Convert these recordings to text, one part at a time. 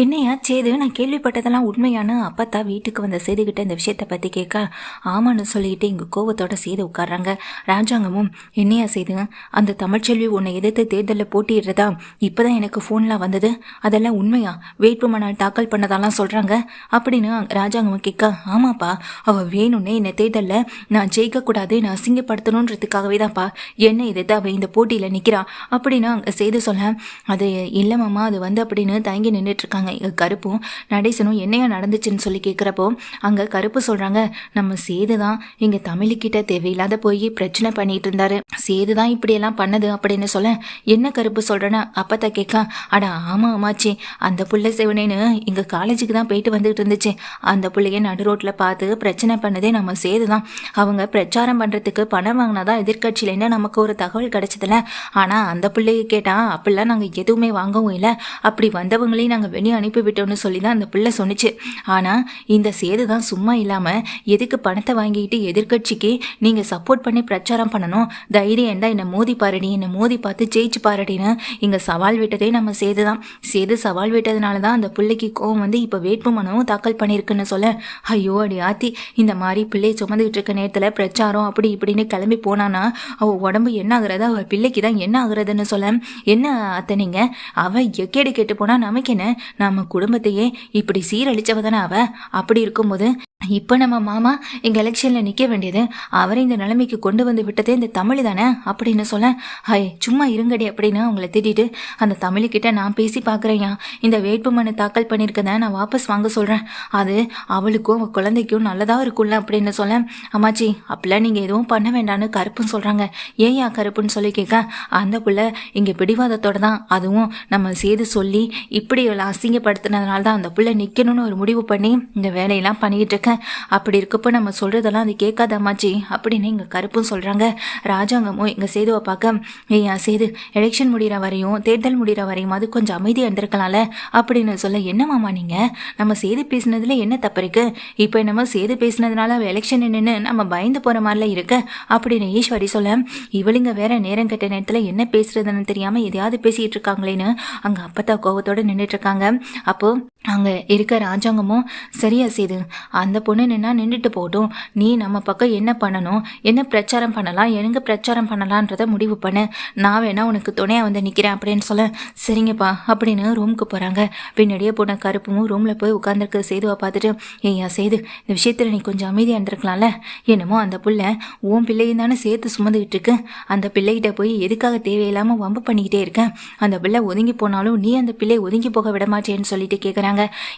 என்னையா சேது, நான் கேள்விப்பட்டதெல்லாம் உண்மையான அப்பத்தா வீட்டுக்கு வந்த சேதுகிட்ட இந்த விஷயத்தை பற்றி கேட்க ஆமான்னு சொல்லிட்டு இங்கே கோவத்தோட சேது உட்காடுறாங்க. ராஜாங்கமும், என்னையா சேது, அந்த தமிழ்ச்செல்வி உன்னை எதிர்த்து தேர்தலில் போட்டிடுறதா இப்போதான் எனக்கு ஃபோன்லாம் வந்தது, அதெல்லாம் உண்மையா? வேட்புமனு தாக்கல் பண்ணதெல்லாம் சொல்கிறாங்க அப்படின்னு ராஜாங்கமும் கேட்க, ஆமாப்பா, அவள் வேணும்னே என்னை தேர்தலில் நான் ஜெயிக்கக்கூடாது, நான் அசிங்கப்படுத்தணுன்றதுக்காகவே தான்ப்பா என்னை எதிர்த்து அவள் இந்த போட்டியில் நிற்கிறான் அப்படின்னு அங்கே சேது சொல்ல, அது இல்லைம்மாம்மா, அது வந்து அப்படின்னு தயங்கி நின்றுட்டுருக்காங்க. கருப்பும் நடேசனும் என்னையா நடந்துச்சுன்னு சொல்லி கேட்குறப்போ அங்கே கருப்பு சொல்கிறாங்க, நம்ம சேது தான் இங்கே தமிழுக்கிட்ட தேவையில்லாத போய் பிரச்சனை பண்ணிட்டு இருந்தாரு, சேது தான் இப்படியெல்லாம் பண்ணது அப்படின்னு சொல்ல, என்ன கருப்பு சொல்கிறேன்னு அப்பத்தா கேட்க, அடா ஆமாம் அம்மாச்சி, அந்த புள்ள சிவனேன்னு இங்கே காலேஜுக்கு தான் போயிட்டு வந்துட்டு இருந்துச்சு, அந்த பிள்ளைய நடு ரோட்டில் பார்த்து பிரச்சனை பண்ணதே நம்ம சேது தான், அவங்க பிரச்சாரம் பண்ணுறதுக்கு பணம் வாங்கினாதான் எதிர்கட்சியிலேருந்து நமக்கு ஒரு தகவல் கிடைச்சதில்ல, ஆனால் அந்த பிள்ளைய கேட்டால் அப்படிலாம் நாங்கள் எதுவுமே வாங்கவும் இல்லை, அப்படி வந்தவங்களையும் நாங்கள் வெளியே அனுப்பிவிட்டோம்னு சொல்லி தான் அந்த பிள்ளை சொன்னிச்சு. ஆனால் இந்த சேது தான் சும்மா இல்லாமல் எதுக்கு பணத்தை வாங்கிட்டு எதிர்கட்சிக்கு நீங்கள் சப்போர்ட் பண்ணி பிரச்சாரம் பண்ணணும், தைரியம் இருந்தால் என்னை மோதி பாருடி, என்னை மோதி பார்த்து ஜெயிச்சு பாருடின்னு இங்கே சவால் விட்டதே நம்ம சேது தான். சேது சவால் விட்டதுனால தான் அந்த பிள்ளைக்கு கோவம் வந்து இப்போ வேட்புமனுவும் தாக்கல் பண்ணியிருக்குன்னு சொல்ல, ஐயோ அடி ஆத்தி, இந்த மாதிரி பிள்ளையை சுமந்துக்கிட்டு இருக்க நேரத்தில் பிரச்சாரம் அப்படி இப்படின்னு கிளம்பி போனான்னா அவள் உடம்பு என்ன ஆகுறது, அவள் பிள்ளைக்கு தான் என்ன ஆகுறதுன்னு சொல்ல, என்ன அத்தனைங்க, அவள் எக்கேடு கேட்டு போனால் நமக்கு என்ன, நம்ம குடும்பத்தையே இப்படி சீரழிச்சவ தானே அவ, அப்படி இருக்கும்போது இப்போ நம்ம மாமா எங்கள் எலெக்ஷனில் நிற்க வேண்டியது, அவரை இந்த நிலைமைக்கு கொண்டு வந்து விட்டதே இந்த தமிழ் தானே அப்படின்னு சொல்ல, ஹாய் சும்மா இருங்கடி அப்படின்னு அவங்கள திட்டிட்டு, அந்த தமிழுக்கிட்ட நான் பேசி பார்க்குறேயா, இந்த வேட்புமனு தாக்கல் பண்ணியிருக்கதை நான் வாபஸ் வாங்க சொல்கிறேன், அது அவளுக்கும் அவள் குழந்தைக்கும் நல்லதாக இருக்கும்ல அப்படின்னு சொல்ல, அம்மாச்சி அப்படிலாம் நீங்கள் எதுவும் பண்ண வேண்டான்னு கருப்புன்னு சொல்கிறாங்க, ஏயா கருப்புன்னு சொல்லி கேட்க, அந்த பிள்ளை இங்கே பிடிவாதத்தோட தான், அதுவும் நம்ம சேது சொல்லி இப்படி அசிங்கப்படுத்தினதுனால தான் அந்த பிள்ளை நிற்கணும்னு ஒரு முடிவு பண்ணி இந்த வேலையெல்லாம் பண்ணிக்கிட்டு இருக்கேன், அப்படி இருக்கப்போ நம்ம சொல்கிறதெல்லாம் அது கேட்காத அம்மாச்சி அப்படின்னு இங்கே கருப்பும் சொல்கிறாங்க. ராஜாங்கமும் இங்கே சேதுவை பார்க்க, ஏயா சேது, எலெக்ஷன் முடிகிற வரையும் தேர்தல் முடிகிற வரையும் அது கொஞ்சம் அமைதியாக இருந்திருக்கலாம்ல அப்படின்னு சொல்ல, என்ன மாமா நீங்கள், நம்ம சேது பேசினதில் என்ன தப்பு இருக்குது, இப்போ என்னமோ சேது பேசினதுனால எலெக்ஷன் நின்று நம்ம பயந்து போகிற மாதிரிலாம் இருக்கு அப்படின்னு ஈஸ்வரி சொல்ல, இவளுங்க வேற நேரம் கெட்ட நேரத்தில் என்ன பேசுறதுன்னு தெரியாமல் எதையாவது பேசிகிட்டு இருக்காங்களேன்னு அங்கே அப்பத்தா கோவத்தோடு நின்றுட்டு இருக்காங்க. அப்போது அங்கே இருக்க ராஜாங்கமும், சரியா சேது, அந்த பொண்ணு நின்னா நின்றுட்டு போட்டும், நீ நம்ம பக்கம் என்ன பண்ணணும், என்ன பிரச்சாரம் பண்ணலாம், எங்க பிரச்சாரம் பண்ணலான்றத முடிவு பண்ணு, நான் வேணா உனக்கு துணையாக வந்து நிற்கிறேன் அப்படின்னு சொல்ல, சரிங்கப்பா அப்படின்னு ரூமுக்கு போகிறாங்க. பின்னாடியே போன கருப்பும் ரூமில் போய் உட்காந்துருக்க சேதுவை பார்த்துட்டு, ஏய்யா சேது, இந்த விஷயத்தில் நீ கொஞ்சம் அமைதியாக இருந்திருக்கலாம்ல, என்னமோ அந்த பிள்ளை உன் பிள்ளையும் தானே சேர்த்து சுமந்துக்கிட்டு இருக்கு, அந்த பிள்ளைகிட்ட போய் எதுக்காக தேவையில்லாமல் வம்பு பண்ணிக்கிட்டே இருக்கேன், அந்த பிள்ளை ஒதுங்கி போனாலும் நீ அந்த பிள்ளை ஒதுங்கி போக விட மாட்டேன்னு சொல்லிட்டு கேட்குறாங்க.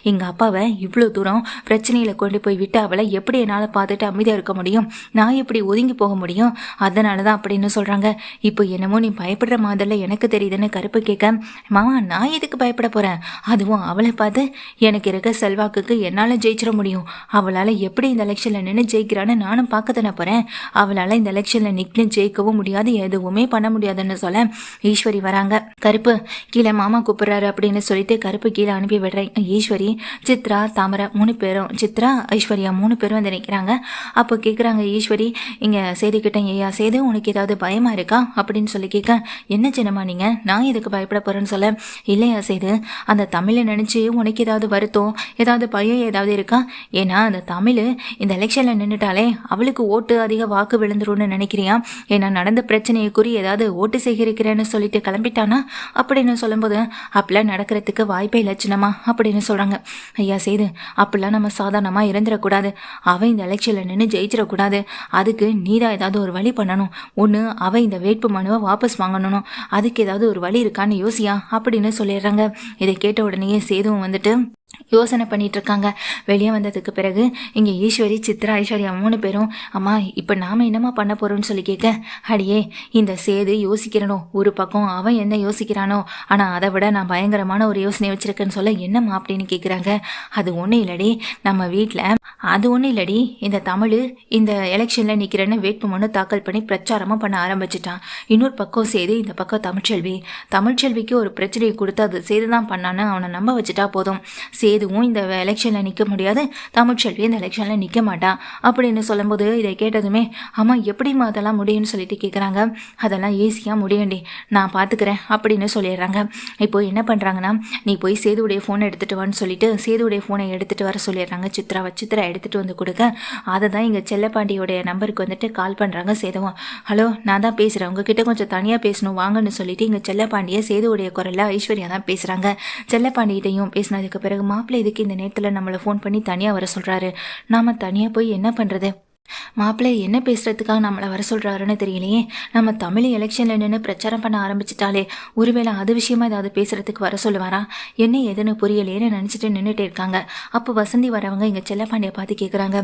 எங்கள் அப்பாவை இவ்வளோ தூரம் பிரச்சனையில் கொண்டு போய் விட்டு அவளை எப்படி என்னால் பார்த்துட்டு அமைதியாக இருக்க முடியும், நான் எப்படி ஒதுங்கி போக முடியும், அதனால தான் அப்படின்னு சொல்கிறாங்க. இப்போ என்னமோ நீ பயப்படுற மாதிரில எனக்கு தெரியுதுன்னு கருப்பு கேட்க, மாமா நான் எதுக்கு பயப்பட போகிறேன், அதுவும் அவளை பார்த்து எனக்கு இருக்க செல்வாக்குக்கு என்னால் ஜெயிச்சிட முடியும், அவளால் எப்படி இந்த எலெக்ஷனில் நின்று ஜெயிக்கிறான்னு நானும் பார்க்க தானே போகிறேன், அவளால் இந்த எலெக்ஷனில் நின்று ஜெயிக்கவும் முடியாது, எதுவுமே பண்ண முடியாதுன்னு சொல்ல ஈஸ்வரி வராங்க. கருப்பு கீழே மாமா கூப்பிட்றாரு அப்படின்னு சொல்லிட்டு கருப்பு கீழே அனுப்பி விடுறேன். ஈஸ்வரி, சித்ரா, தாமரை 3 பேரும், சித்ரா ஐஸ்வர்யா 3 பேரும் வந்து நிற்கிறாங்க. அப்போ கேட்குறாங்க ஈஸ்வரி இங்கே சேதுக்கிட்ட, ஏயா சேது உனக்கு ஏதாவது பயமாக இருக்கா அப்படின்னு சொல்லி கேட்க, என்ன சின்னம்மா நீங்கள், நான் எதுக்கு பயப்பட போகிறேன்னு சொல்ல, இல்லையா சேது, அந்த தமிழை நினச்சி உனக்கு ஏதாவது வருத்தம் ஏதாவது பயம் ஏதாவது இருக்கா, ஏன்னா அந்த தமிழ் இந்த எலெக்ஷனில் நின்றுட்டாலே அவளுக்கு ஓட்டு அதிக வாக்கு விழுந்துரும்னு நினைக்கிறியா, ஏன்னா நடந்த பிரச்சனையை குறி ஏதாவது ஓட்டு சேகரிக்கிறேன்னு சொல்லிட்டு கிளம்பிட்டானா அப்படின்னு சொல்லும்போது, அப்படிலாம் நடக்கிறதுக்கு வாய்ப்பே இல்லை சின்னம்மா அப்படின்னு சொல்கிறாங்க. ஐயா சேது, அப்படிலாம் நம்ம சாதாரணமாக இறந்துடக்கூடாது, அவன் இந்த எலெக்ஷனில் நின்று ஜெயிச்சிடக்கூடாது, அதுக்கு நீதான் ஏதாவது ஒரு வழி பண்ணணும், ஒன்று அவன் இந்த வேட்பு மனுவை வாபஸ் வாங்கணும், அதுக்கு ஏதாவது ஒரு வழி இருக்கான்னு யோசியா அப்படின்னு சொல்லிடுறாங்க. இதை கேட்ட உடனே சேதுவும் வந்துட்டு யோசனை பண்ணிட்டு இருக்காங்க. வெளியே வந்ததுக்கு பிறகு இங்கே ஈஸ்வரி, சித்ரா, ஐஸ்வர்யா 3 பேரும், அம்மா இப்போ நாம் என்னம்மா பண்ண போகிறோம்னு சொல்லி கேட்க, அடியே இந்த சேது யோசிக்கிறனோ ஒரு பக்கம், அவன் என்ன யோசிக்கிறானோ, ஆனால் அதை விட நான் பயங்கரமான ஒரு யோசனை வச்சுருக்கேன்னு சொல்ல, என்னம்மா அப்படின்னு கேட்குறாங்க. அது ஒன்றும் இல்லடி, நம்ம வீட்டில் அது ஒன்றும் இல்லடி, இந்த தமிழ் இந்த எலெக்ஷனில் நிற்கிறேன்னு வேட்புமனு தாக்கல் பண்ணி பிரச்சாரமும் பண்ண ஆரம்பிச்சிட்டான். இன்னொரு பக்கம் சேது, இந்த பக்கம் தமிழ்ச்செல்விக்கு ஒரு பிரச்சனையை கொடுத்து அது சேது தான் பண்ணான்னு அவனை நம்ப வச்சுட்டா போதும். சேதுவும் இந்த எலெக்ஷனில் நிற்க முடியாது, தமிழ்ச்செல்வி இந்த எலெக்ஷனில் நிற்க மாட்டான் அப்படின்னு சொல்லும்போது இதை கேட்டதுமே ஆமாம் எப்படிம்மா அதெல்லாம் முடியும்னு சொல்லிட்டு கேட்குறாங்க. அதெல்லாம் ஈஸியாக முடியும்டி, நான் பார்த்துக்கிறேன் அப்படின்னு சொல்லிடுறாங்க. இப்போ என்ன பண்ணுறாங்கன்னா, நீ போய் சேதுவுடைய ஃபோனை எடுத்துகிட்டு வான்னு சொல்லிட்டு சேதுவுடைய ஃபோனை எடுத்துகிட்டு வர சொல்லிடுறாங்க. சித்ரா எடுத்துகிட்டு வந்து கொடுக்க அதை தான் இங்கே செல்லப்பாண்டியோடைய நம்பருக்கு வந்துட்டு கால் பண்ணுறாங்க சேதுவும். ஹலோ, நான் தான் பேசுகிறேன், உங்ககிட்ட கொஞ்சம் தனியாக பேசணும் வாங்கன்னு சொல்லிட்டு இங்கே செல்லப்பாண்டியை சேதுவுடைய குரலில் ஐஸ்வர்யா தான் பேசுகிறாங்க. செல்லப்பாண்டிகிட்டையும் பேசினதுக்கு பிறகு மாப்பிள்ளை இதுக்கு இந்த நேரத்தில் நம்மளை ஃபோன் பண்ணி தனியாக வர சொல்கிறாரு, நாம் தனியாக போய் என்ன பண்ணுறது? மாப்பிள்ளை என்ன பேசுறதுக்காக நம்மளை வர சொல்கிறாருன்னு தெரியலையே. நம்ம தமிழ் எலெக்ஷனில் நின்று பிரச்சாரம் பண்ண ஆரம்பிச்சிட்டாலே ஒருவேளை அது விஷயமா ஏதாவது பேசுகிறதுக்கு வர சொல்லுவாரா, என்ன எதுன்னு புரியலையேன்னு நினச்சிட்டு நின்றுட்டே இருக்காங்க. அப்போ வசந்தி வரவங்க இங்கே செல்லப்பாண்டியை பார்த்து கேட்குறாங்க.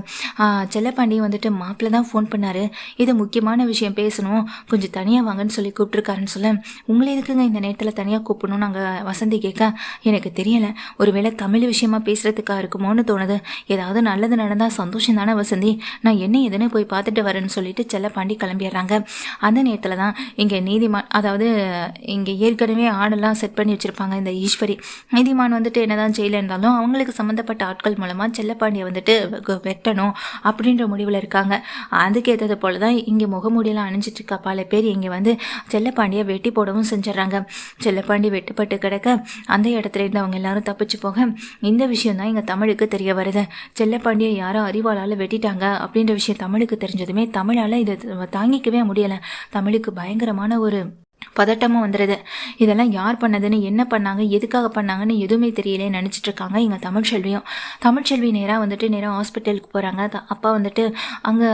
செல்லப்பாண்டி வந்துட்டு மாப்பிள்ளை தான் ஃபோன் பண்ணார், இது முக்கியமான விஷயம் பேசணும், கொஞ்சம் தனியாக வாங்கன்னு சொல்லி கூப்பிட்ருக்காருன்னு சொல்ல, உங்களை எதுக்குங்க இந்த நேரத்தில் தனியாக கூப்பிடணும் நாங்கள் வசந்தி கேட்க, எனக்கு தெரியலை, ஒருவேளை தமிழ் விஷயமா பேசுகிறதுக்காக இருக்குமோன்னு தோணுது, ஏதாவது நல்லது நடந்தால் சந்தோஷம் தானே வசந்தி, நான் என்ன எதுன்னு போய் பார்த்துட்டு வரேன்னு சொல்லிட்டு செல்லப்பாண்டி கிளம்பிடுறாங்க. அந்த நேரத்தில் தான் இங்கே நீதிமான், அதாவது இங்கே ஏற்கனவே ஆடெல்லாம் செட் பண்ணி வச்சுருப்பாங்க இந்த ஈஸ்வரி. நீதிமான் வந்துட்டு என்னதான் ஜெயிலில் இருந்தாலும் அவங்களுக்கு சம்மந்தப்பட்ட ஆட்கள் மூலமாக செல்லப்பாண்டியை வந்துட்டு வெட்டணும் அப்படின்ற முடிவில் இருக்காங்க. அதுக்கேற்றது போல தான் இங்கே முகமூடியெல்லாம் அணிஞ்சிட்டு இருக்கா பல பேர் இங்கே வந்து செல்லப்பாண்டியை வெட்டி போடவும் செஞ்சிடறாங்க. செல்லப்பாண்டி வெட்டுப்பட்டு கிடக்க அந்த இடத்துல இருந்து அவங்க எல்லாரும் தப்பிச்சு போக இந்த விஷயம் தான் இங்கே தமிழுக்கு தெரிய வருது. செல்லப்பாண்டியை யாரோ அறிவாளால் வெட்டிட்டாங்க அப்படின்ற விஷயம் தமிழுக்கு தெரிஞ்சதுமே தமிழால் இதை தாங்கிக்கவே முடியலை. தமிழுக்கு பயங்கரமான ஒரு பதட்டமும் வந்துடுது. இதெல்லாம் யார் பண்ணதுன்னு, என்ன பண்ணாங்க, எதுக்காக பண்ணாங்கன்னு எதுவுமே தெரியலே நினச்சிட்டு இருக்காங்க இங்கே தமிழ்ச்செல்வி நேராக ஹாஸ்பிட்டலுக்கு போகிறாங்க. அப்பா வந்துட்டு அங்கே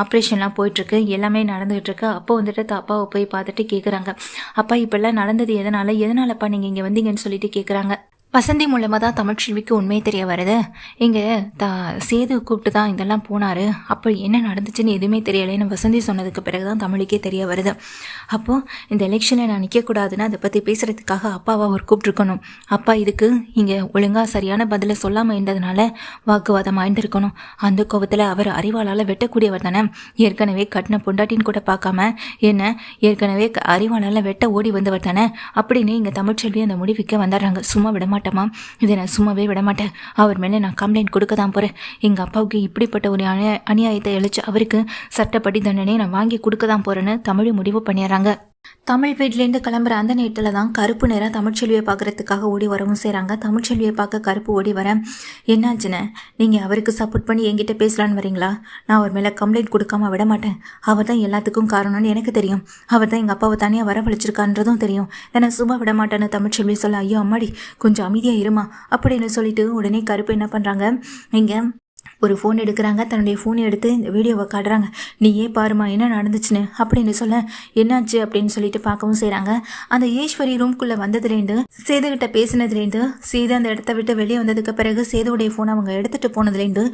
ஆப்ரேஷன்லாம் போயிட்டுருக்கு, எல்லாமே நடந்துகிட்டு இருக்கு. அப்போ வந்துட்டு அப்பாவை போய் பார்த்துட்டு கேட்குறாங்க, அப்பா இப்பெல்லாம் நடந்தது எதனாலப்பா நீங்கள் இங்கே வந்தீங்கன்னு சொல்லிட்டு கேட்குறாங்க. வசந்தி மூலமாக தான் தமிழ்ச்செல்விக்கு உண்மையே தெரிய வருது. இங்கே சேது கூப்பிட்டு தான் இதெல்லாம் போனார், அப்போ என்ன நடந்துச்சுன்னு எதுவுமே தெரியலைன்னு வசந்தி சொன்னதுக்கு பிறகு தான் தமிழுக்கே தெரிய வருது. அப்போது இந்த எலெக்ஷனில் நான் நிற்கக்கூடாதுன்னு அதை பற்றி பேசுகிறதுக்காக அப்பாவை அவர் கூப்பிட்ருக்கணும். அப்பா இதுக்கு இங்கே ஒழுங்காக சரியான பதிலை சொல்லாமல் இருந்ததுனால வாக்குவாதம் ஆய்ந்திருக்கணும். அந்த கோபத்தில் அவர் அறிவாளால் வெட்டக்கூடியவர் தானே, ஏற்கனவே கட்டின பொண்டாட்டின்னு கூட பார்க்காம என்ன ஏற்கனவே அறிவாளால் வெட்ட ஓடி வந்தவர் தானே அப்படின்னு இங்கே தமிழ்ச்செல்வி அந்த முடிவுக்கு வந்துடுறாங்க. சும்மா விடமாட்டேன், இதை நான் சும்மாவே விட மாட்டேன், அவர் மேலே நான் கம்ப்ளைண்ட் கொடுக்க தான் போகிறேன். எங்கள் அப்பாவுக்கு இப்படிப்பட்ட ஒரு அநியாயத்தை அழிச்சு அவருக்கு சட்டப்படி தண்டனையை நான் வாங்கி கொடுக்க தான் போகிறேன்னு தமிழ் முடிவு பண்ணிடுறாங்க. தமிழ் வீட்டிலேருந்து கிளம்புற அந்த நேரத்தில் தான் கருப்பு நேராக தமிழ்ச்செல்வியை பார்க்குறதுக்காக ஓடி வரவும் செய்கிறாங்க. தமிழ்ச்செல்வியை பார்க்க கருப்பு ஓடி வரேன். என்னாச்சுன்னு, நீங்கள் அவருக்கு சப்போர்ட் பண்ணி என்கிட்ட பேசலான்னு வரீங்களா? நான் அவர் மேலே கம்ப்ளைண்ட் கொடுக்காம விட மாட்டேன். அவர் தான் எல்லாத்துக்கும் காரணம்னு எனக்கு தெரியும். அவர் தான் எங்கள் அப்பாவை தனியாக வரவழைச்சிருக்கான்றதும் தெரியும். ஏன்னா சும்மா விட மாட்டேன்னு தமிழ்ச்செல்வி சொல்ல, ஐயோ அம்மாடி கொஞ்சம் அமைதியாக இருமா அப்படின்னு சொல்லிட்டு உடனே கருப்பு என்ன பண்ணுறாங்க, இங்கே ஒரு ஃபோன் எடுக்கிறாங்க. தன்னுடைய ஃபோனை எடுத்து இந்த வீடியோவை காட்டுறாங்க. நீயே பாருமா என்ன நடந்துச்சுன்னு அப்படின்னு சொல்ல, என்னாச்சு அப்படின்னு சொல்லிட்டு பார்க்கவும் செய்கிறாங்க. அந்த ஈஸ்வரி ரூம்குள்ளே வந்ததுலேருந்து சேதுகிட்ட பேசினதுலேருந்து சேது அந்த இடத்த விட்டு வெளியே வந்ததுக்கு பிறகு சேதுவுடைய ஃபோனை அவங்க எடுத்துகிட்டு போனதுலேருந்து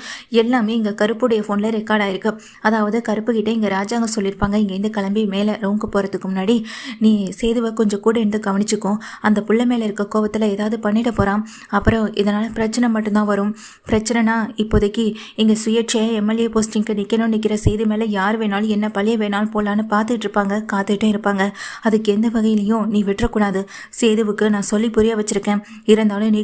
எல்லாமே இங்கே கருப்புடைய ஃபோனில் ரெக்கார்ட் ஆகிருக்கு. அதாவது கருப்புக்கிட்ட இங்கே ராஜாங்க சொல்லியிருப்பாங்க, இங்கேருந்து கிளம்பி மேலே ரூமுக்கு போகிறதுக்கு முன்னாடி நீ சேதுவை கொஞ்சம் கூட இருந்து கவனிச்சுக்கும், அந்த புள்ள மேலே இருக்க கோவத்தில் ஏதாவது பண்ணிட போகிறான், அப்புறம் இதனால் பிரச்சனை மட்டும்தான் வரும். பிரச்சனைனா இப்போதைக்கு இங்கே சுயேட்சையாக எம்எல்ஏ போஸ்டிங்க்கு நிற்கிற செய்தி மேலே யார் வேணாலும் என்ன பழைய வேணாலும் போகலான்னு காத்துட்டே இருப்பாங்க. அதுக்கு எந்த வகையிலையும் நீ விட்டுறக்கூடாது. சேதுவுக்கு நான் சொல்லி புரிய வச்சுருக்கேன், இருந்தாலும் நீ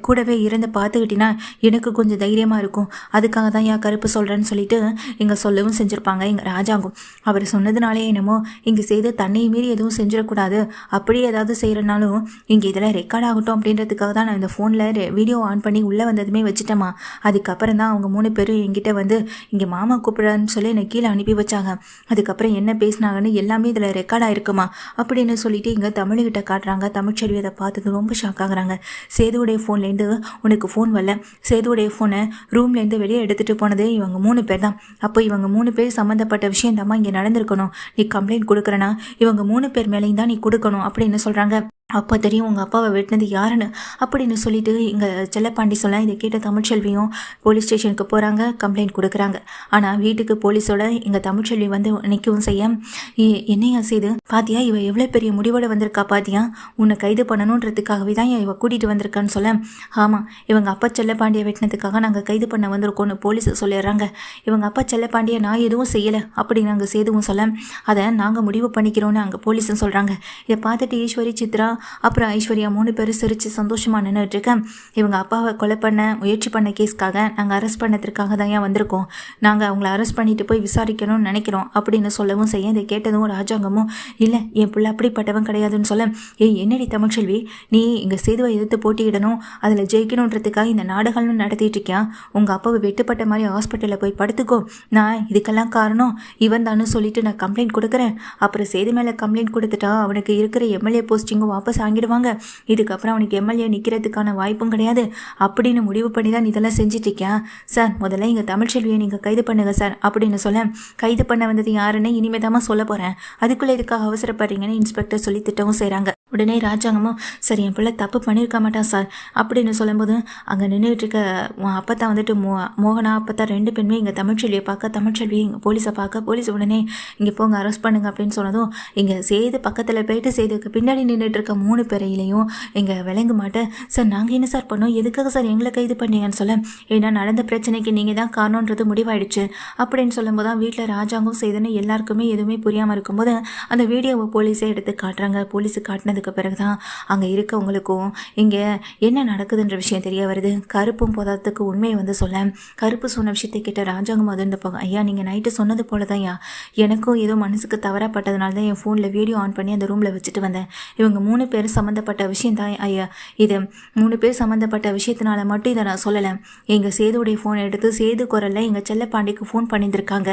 கூடவே இருந்து பார்த்துக்கிட்டினா எனக்கு கொஞ்சம் தைரியமாக இருக்கும். அதுக்காக தான் என் கருப்பு சொல்கிறேன்னு சொல்லிட்டு இங்கே சொல்லவும் செஞ்சுருப்பாங்க. இங்கே ராஜாங்கம் அவர் சொன்னதுனாலே என்னமோ இங்கே செய்து தன்னை மீறி எதுவும் செஞ்சிடக்கூடாது, அப்படியே ஏதாவது செய்கிறனாலும் இங்கே இதெல்லாம் ரெக்கார்ட் ஆகட்டும் அப்படின்றதுக்காக தான் நான் இந்த ஃபோனில் வீடியோ ஆன் பண்ணி உள்ளே வந்ததுமே வச்சுட்டேம்மா. அதுக்கப்புறம் தான் அவங்க 3 பேரும் என்கிட்ட வந்து இங்கே மாமா கூப்பிட்றான்னு சொல்லி என்னை கீழே அனுப்பி வச்சாங்க. அதுக்கப்புறம் என்ன பேசினாங்கன்னு எல்லாமே இதில் ரெக்கார்ட் ஆகிருக்குமா அப்படின்னு சொல்லிட்டு இங்கே தமிழ்கிட்ட காட்டுறாங்க. தமிழ்ச்செல்வி அதை பார்த்துட்டு ரொம்ப ஷாக் ஆகுறாங்க. சேதுவுடைய ஃபோன்லேருந்து உனக்கு ஃபோன் வரல, சேதுவுடைய ஃபோனை ரூம்லேருந்து வெளியே எடுத்துகிட்டு போனது இவங்க 3 பேர் தான். அப்போ இவங்க 3 பேர் சம்மந்தப்பட்ட விஷயம் தாம்மா இங்கே நடந்திருக்கணும். நீ கம்ப்ளைண்ட் கொடுக்குறேன்னா இவங்க 3 பேர் மேலேயும் தான் நீ கொடுக்கணும் அப்படின்னு சொல்கிறாங்க. அப்போ தெரியும் உங்கள் அப்பாவை வெட்டினது யாருன்னு அப்படின்னு சொல்லிட்டு எங்கள் செல்லப்பாண்டி சொல்ல இதை கேட்ட தமிழ்ச்செல்வியும் போலீஸ் ஸ்டேஷனுக்கு போகிறாங்க, கம்ப்ளைண்ட் கொடுக்குறாங்க. ஆனால் வீட்டுக்கு போலீஸோட எங்கள் தமிழ்ச்செல்வி வந்து நிற்கவும் செய்ய, என்னையா செய்து பாத்தியா, இவ எவ்வளோ பெரிய முடிவோடு வந்திருக்கா பாத்தியா, உன்னை கைது பண்ணணுன்றதுக்காகவே தான் இவ கூட்டிகிட்டு வந்திருக்கான்னு சொல்ல, ஆமாம் இவங்க அப்பா செல்லப்பாண்டியை வெட்டினதுக்காக நாங்கள் கைது பண்ண வந்திருக்கோன்னு போலீஸ் சொல்லிடுறாங்க. இவங்க அப்பா செல்லப்பாண்டியை நான் எதுவும் செய்யலை அப்படின்னு நாங்கள் சேதுவும் சொல்ல, அதை நாங்கள் முடிவு பண்ணிக்கிறோன்னு அங்கே போலீஸும் சொல்கிறாங்க. இதை பார்த்துட்டு ஈஸ்வரி, சித்ரா அப்புறம் ஐஸ்வர்யா 3 பேரும் சிரித்து சந்தோஷமாக நின்றுட்டு இருக்கேன். இவங்க அப்பாவை கொலை பண்ண முயற்சி பண்ண கேஸ்க்காக நாங்கள் அரெஸ்ட் பண்ணதுக்காக தான் வந்திருக்கோம். நாங்கள் அவங்கள அரெஸ்ட் பண்ணிட்டு போய் விசாரிக்கணும்னு நினைக்கிறோம் அப்படின்னு சொல்லவும் செய்ய, இதை கேட்டதும் ராஜாங்கமும் இல்லை என் பிள்ளை அப்படிப்பட்டவன் கிடையாதுன்னு சொல்ல, என்னடி தமிழ்ச்செல்வி நீ இங்கே சேதுவை எதிர்த்து போட்டியிடணும், அதில் ஜெயிக்கணுன்றதுக்காக இந்த நாடகம்னு நடத்திட்டு இருக்கியா? உங்கள் அப்பாவை வெட்டுப்பட்ட மாதிரி ஹாஸ்பிட்டலில் போய் படுத்துக்கோ, நான் இதுக்கெல்லாம் காரணம் இவன் தானு சொல்லிட்டு நான் கம்ப்ளைண்ட் கொடுக்குறேன். அப்புறம் சேது மேலே கம்ப்ளைண்ட் கொடுத்துட்டா அவனுக்கு இருக்கிற எம்எல்ஏ போஸ்டிங்கும் வாபஸ் வாங்கிடுவாங்க. இதுக்கப்புறம் அவனுக்கு எம்எல்ஏ நிற்கிறதுக்கான வாய்ப்பும் கிடையாது அப்படின்னு முடிவு பண்ணி தான் இதெல்லாம் செஞ்சுட்டு இருக்கேன். சார் முதல்ல இங்கே தமிழ்ச்செல்வியை நீங்கள் கைது பண்ணுங்க சார் அப்படின்னு சொல்ல, கைது பண்ண வந்தது யாருன்னு இனிமே தான் சொல்ல போகிறேன், அதுக்குள்ளே இதுக்காக அவசரப்படுறீங்கன்னு இன்ஸ்பெக்டர் சொல்லி திட்டவும் செய்கிறாங்க. உடனே ராஜாங்கமும் சரி என் பிள்ளை தப்பு பண்ணியிருக்க மாட்டான் சார் அப்படின்னு சொல்லும்போது, அங்கே நின்றுட்டு இருக்க அப்பத்தான் வந்துட்டு மோகனா அப்பத்தான் 2 பேருமே இங்கே தமிழ்ச்செல்வியை பார்க்க, தமிழ்ச்செல்வி இங்கே போலீஸை பார்க்க, போலீஸ் உடனே இங்கே போங்க அரெஸ்ட் பண்ணுங்க அப்படின்னு சொன்னதும், இங்கே சேது பக்கத்தில் போயிட்டு சேதுக்கு பின்னாடி நின்றுட்டு இருக்க 3 பேரையிலையும் இங்கே விளங்க மாட்டேன். சார் நாங்கள் என்ன சார் பண்ணோம், எதுக்காக சார் எங்களை கைது பண்ணீங்கன்னு சொல்ல, ஏன்னா நடந்த பிரச்சனைக்கு நீங்கள் தான் காரணன்றது முடிவாயிடுச்சு அப்படின்னு சொல்லும்போது தான் வீட்டில் ராஜாங்கம் செய்துன்னு எல்லாருக்குமே எதுவுமே புரியாமல் இருக்கும்போது அந்த வீடியோவை போலீஸே எடுத்து காட்டுறாங்க. போலீஸு காட்டினதுக்கு பிறகு தான் அங்கே இருக்கவங்களுக்கும் இங்கே என்ன நடக்குதுன்ற விஷயம் தெரிய வருது. கருப்பும் போதாததுக்கு உண்மையை வந்து சொல்ல, கருப்பு சொன்ன விஷயத்தை கிட்ட ராஜாங்கம் அதிர்ந்து போக, ஐயா நீங்கள் நைட்டு சொன்னது போல தான் ஐயா, எனக்கும் ஏதோ மனசுக்கு தவறப்பட்டதுனால தான் என் ஃபோனில் வீடியோ ஆன் பண்ணி அந்த ரூமில் வச்சுட்டு வந்தேன். இவங்க 3 பேர் சம்மந்தப்பட்ட விஷயம் தான் ஐயா, இது 3 பேர் சம்மந்தப்பட்ட விஷயத்தினால மட்டும் இதை நான் சொல்லலை. எங்கள் சேதுடைய ஃபோன் எடுத்து சேது குரலில் எங்கள் செல்லப்பாண்டிக்கு ஃபோன் பண்ணியிருந்திருக்காங்க.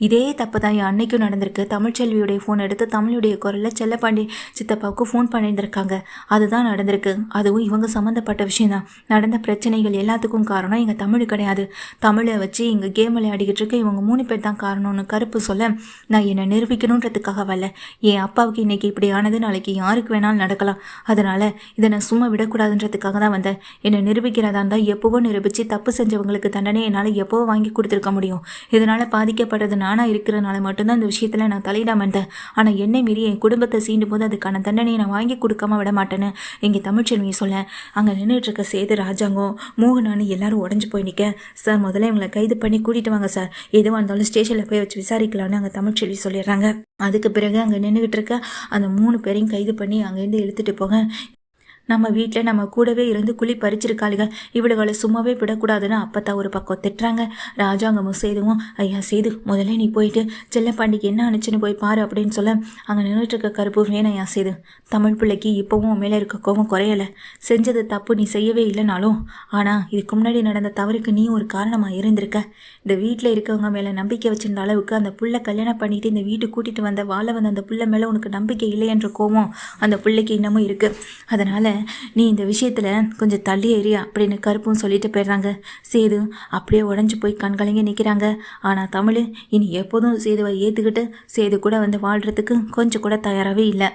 இதே தப்பு தான் என் அன்னைக்கும் நடந்திருக்கு. தமிழ்ச்செல்வியுடைய ஃபோன் எடுத்து தமிழுடைய குரலில் செல்லப்பாண்டி சித்தப்பாவுக்கு ஃபோன் பண்ணியிருந்திருக்காங்க. அதுதான் நடந்திருக்கு. அதுவும் இவங்க சம்மந்தப்பட்ட விஷயம் தான். நடந்த பிரச்சனைகள் எல்லாத்துக்கும் காரணம் எங்கள் தமிழ் கிடையாது. தமிழை வச்சு இங்கே கேம் விளையாடிக்கிட்டு இருக்க இவங்க 3 பேர் தான் காரணம்னு கருப்பு சொல்ல, நான் என்னை நிரூபிக்கணுன்றதுக்காக வரல. என் அப்பாவுக்கு இன்னைக்கு இப்படி ஆனது நாளைக்கு யாருக்கு வேணாலும் நடக்கலாம். அதனால இதை நான் சும்மா விடக்கூடாதுன்றதுக்காக தான் வந்தேன். என்னை நிரூபிக்கிறதா இருந்தால் எப்போவோ நிரூபித்து தப்பு செஞ்சவங்களுக்கு தண்டனை என்னால் எப்போவோ வாங்கி கொடுத்துருக்க முடியும். இதனால் பாதிக்கப்படுறது நானாக இருக்கிறதுனால மட்டும்தான் இந்த விஷயத்தில் நான் தலையிடாம இருந்தேன். ஆனால் என்னை மீறி என் குடும்பத்தை சீண்டும் போது அதுக்கான தண்டனையை நான் வாங்கி கொடுக்காம விட மாட்டேன்னு இங்கே தமிழ்ச்செல்வியை சொல்ல, அங்கே நின்றுட்டு இருக்க சேது, ராஜாங்கம், மோகனானு எல்லாரும் உடஞ்சி போய் நிற்க, சார் முதல்ல இவங்களை கைது பண்ணி கூட்டிகிட்டு வாங்க சார், எதுவாக இருந்தாலும் ஸ்டேஷனில் போய் வச்சு விசாரிக்கலான்னு அங்கே தமிழ்ச்செல்வி சொல்லிடுறாங்க. அதுக்கு பிறகு அங்கே நின்றுக்கிட்டு இருக்க அந்த 3 பேரையும் கைது பண்ணி அங்கேருந்து இழுத்துட்டு போக, நம்ம வீட்டில் நம்ம கூடவே இருந்து குழி பறிச்சிருக்காளுங்க, இவளுகளை சும்மாவே விடக்கூடாதுன்னு அப்பத்தான் ஒரு பக்கம் திட்டுறாங்க. ராஜாங்கமும் சேதுவும், ஐயா சேது முதல்ல நீ போயிட்டு செல்லப்பாண்டிக்கு என்ன அனுச்சுன்னு போய் பாரு அப்படின்னு சொல்ல, அங்கே நின்றுட்டு இருக்க கருப்பு, வேணையா சேது, தமிழ் பிள்ளைக்கு இப்போவும் மேலே இருக்க கோவம் குறையலை. செஞ்சது தப்பு நீ செய்யவே இல்லைனாலும், ஆனால் இதுக்கு முன்னாடி நடந்த தவறுக்கு நீ ஒரு காரணமாக இருந்திருக்க. இந்த வீட்டில் இருக்கவங்க மேலே நம்பிக்கை வச்சிருந்த அளவுக்கு அந்த புள்ள கல்யாணம் பண்ணிட்டு இந்த வீட்டுக்கு கூட்டிகிட்டு வந்த வாழ வந்த அந்த புள்ள மேலே உனக்கு நம்பிக்கை இல்லையன்ற கோவம் அந்த பிள்ளைக்கு இன்னமும் இருக்குது. அதனால் நீ இந்த விஷயத்தில் கொஞ்சம் தள்ளி ஏறியா அப்படின்னு கருப்பும் சொல்லிட்டு போயிடுறாங்க. சேது அப்படியே உடஞ்சி போய் கண்கலங்கி நிற்கிறாங்க. ஆனால் தமிழ் இனி எப்போதும் சேதுவை ஏற்றுக்கிட்டு சேது கூட வந்து வாழ்கிறதுக்கு கொஞ்சம் கூட தயாராகவே இல்லை.